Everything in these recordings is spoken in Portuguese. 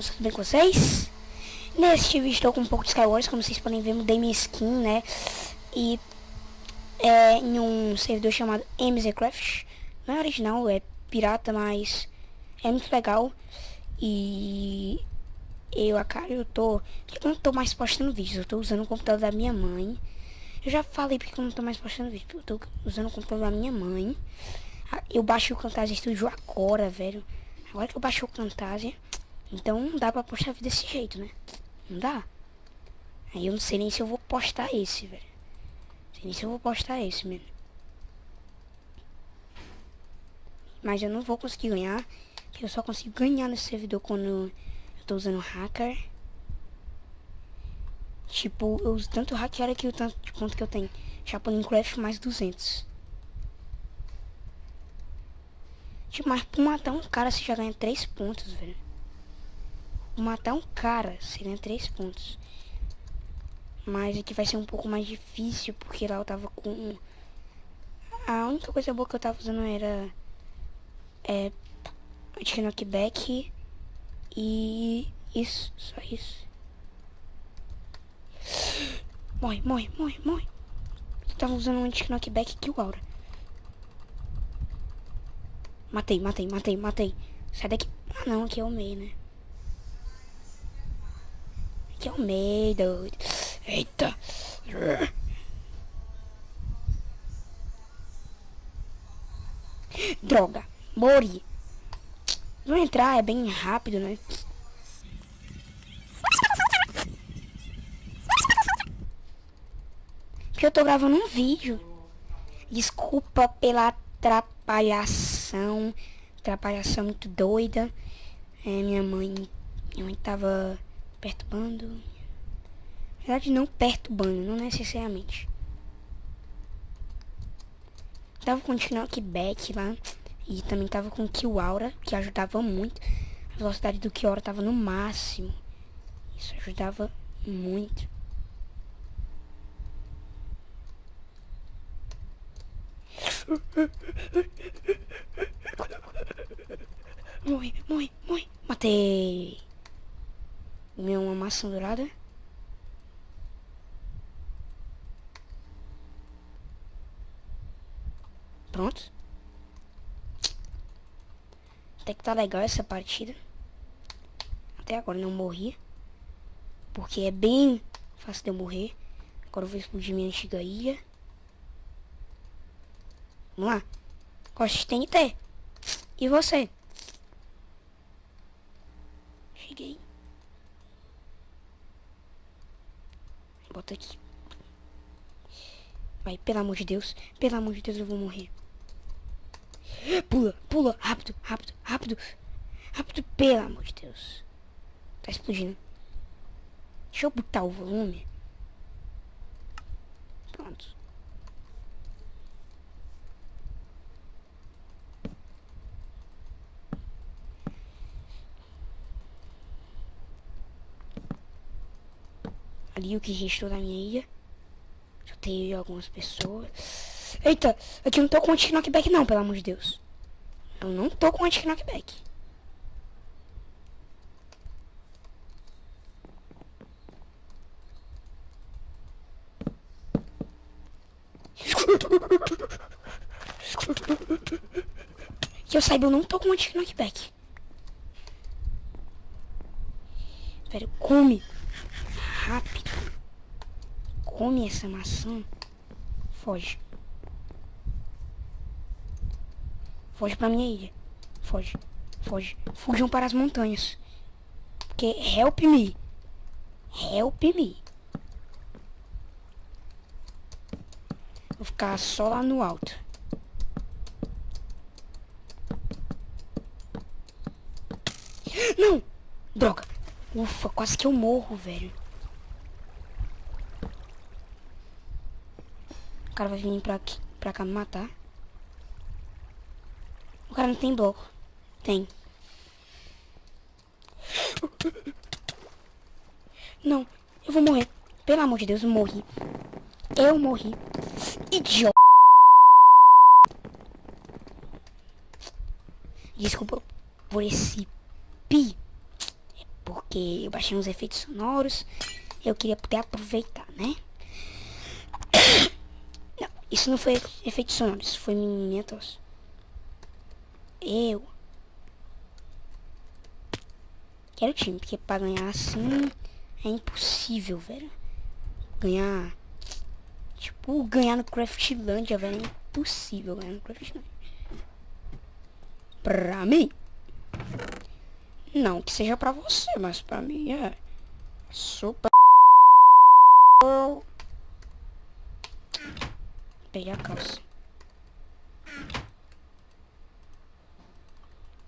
meninos, tudo bem com vocês? Neste vídeo estou com um pouco de Skywars, como vocês podem ver, mudei minha skin, né? E em um servidor chamado MZCraft. Não é original, é pirata, mas é muito legal. E eu não tô mais postando vídeos, eu tô usando o computador da minha mãe. Eu já falei porque eu não tô mais postando vídeo, porque eu tô usando o computador da minha mãe. Eu baixei o Camtasia Studio agora, velho. Agora que eu baixei o Camtasia, então não dá pra postar vídeo desse jeito, né? Não dá. Aí eu não sei nem se eu vou postar esse, velho. Não sei nem se eu vou postar esse, mesmo. Mas eu não vou conseguir ganhar. Eu só consigo ganhar nesse servidor quando eu tô usando hacker. Tipo, eu uso tanto hacker aqui o tanto de ponto que eu tenho. Chapolin Craft mais 200. Tipo, mas por matar um cara você já ganha 3 pontos, velho. Por matar um cara você ganha 3 pontos. Mas aqui vai ser um pouco mais difícil, porque lá eu tava com... A única coisa boa que eu tava usando era... anti-knockback e... isso, só isso. Morre, morre, morre, morre. Eu tava usando um anti-knockback que o Aura. Matei, matei, matei, matei. Sai daqui. Ah não, aqui é o meio, né? Aqui é o meio, doido. Eita. Droga, morri. Não entrar é bem rápido, né? Porque eu tô gravando um vídeo. Desculpa pela atrapalhação. Atrapalhação muito doida. Minha mãe tava perturbando. Na verdade, não perturbando, não necessariamente. Tava com o knockback lá. E também tava com Kill Aura, que ajudava muito. A velocidade do Kill Aura tava no máximo. Isso ajudava muito. Morre, morre, morre. Matei. Uma maçã dourada. Pronto. Até que tá legal essa partida. Até agora não morri. Porque é bem fácil de eu morrer. Agora eu vou explodir minha antiga ilha. Vamos lá. Gosto de TNT. E você? Cheguei. Bota aqui. Vai, pelo amor de Deus. Pelo amor de Deus, eu vou morrer. Pula, pula. Rápido, rápido, rápido. Rápido, pelo amor de Deus. Tá explodindo. Deixa eu botar o volume. Pronto. Ali o que restou da minha ilha. Já tem algumas pessoas. Eita, aqui eu não tô com anti-knockback não, pelo amor de Deus. Eu não tô com anti-knockback. Que eu saiba, eu não tô com anti-knockback. Pera, come. Rápido. Come essa maçã. Foge. Foge pra minha ilha. Foge. Foge. Fujam para as montanhas. Porque help me. Help me. Vou ficar só lá no alto. Não! Droga. Ufa, quase que eu morro, velho. O cara vai vir pra cá me matar. O cara não tem bloco. Tem. Não, eu vou morrer. Pelo amor de Deus, eu morri. Eu morri. Idiota. Desculpa por esse pi. É porque eu baixei uns efeitos sonoros. Eu queria poder aproveitar, né? Não, isso não foi efeitos sonoros, isso foi minha tosse. Eu quero time, porque pra ganhar assim é impossível, velho. Ganhar, tipo, ganhar no Craftlandia, velho, é impossível ganhar no Craftlandia. Pra mim. Não que seja pra você, mas pra mim é super. Peguei a calça.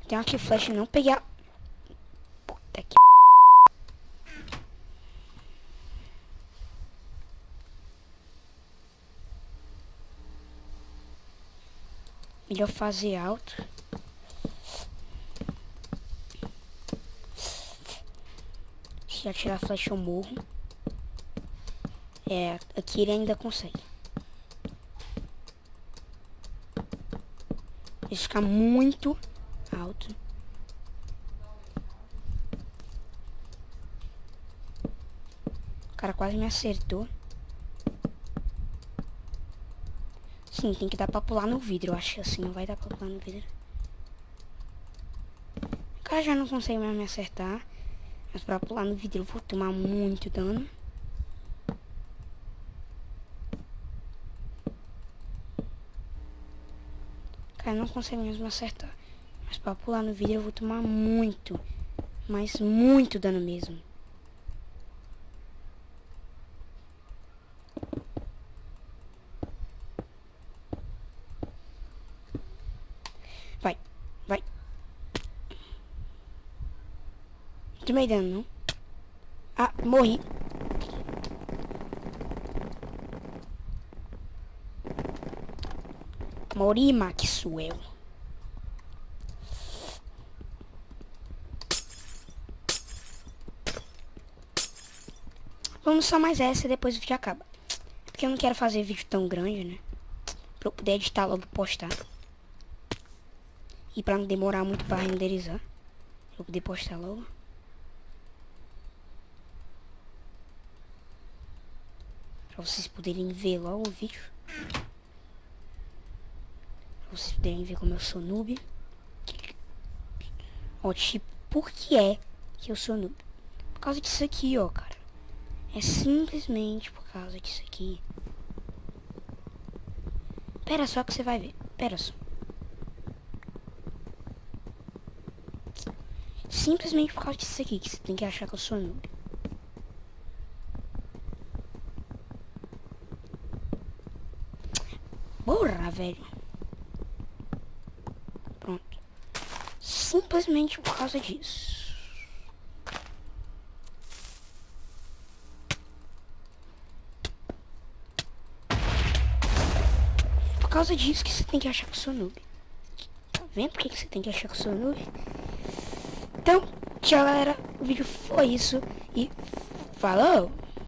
Tem aqui flash, não peguei a... Puta que... Melhor fazer alto. Se atirar a flecha eu morro. É, aqui ele ainda consegue. Ele fica muito alto. O cara quase me acertou. Sim, tem que dar pra pular no vidro. Eu acho que assim não vai dar pra pular no vidro. O cara já não consegue mais me acertar. Mas pra pular no vidro eu vou tomar muito dano. O cara não consegue mais me acertar. Mas pra pular no vidro eu vou tomar muito. Mas muito dano mesmo. Vai, vai. Não tomei dano, não. Ah, morri. Mori, Maxwell. Vamos só mais essa e depois o vídeo acaba. Porque eu não quero fazer vídeo tão grande, né? Pra eu poder editar logo e postar. E pra não demorar muito pra renderizar. Pra eu poder postar logo. Pra vocês poderem ver logo o vídeo. Pra vocês poderem ver como eu sou noob. Ó, tipo, por que é que eu sou noob? Por causa disso aqui, ó, cara. É simplesmente por causa disso aqui. Pera só que você vai ver. Pera só. Simplesmente por causa disso aqui que você tem que achar que eu sou noob. Porra, velho. Pronto. Simplesmente por causa disso. Por causa disso que você tem que achar que eu sou noob. Tá vendo por que você tem que achar que eu sou noob? Então, tchau galera. O vídeo foi isso. E falou!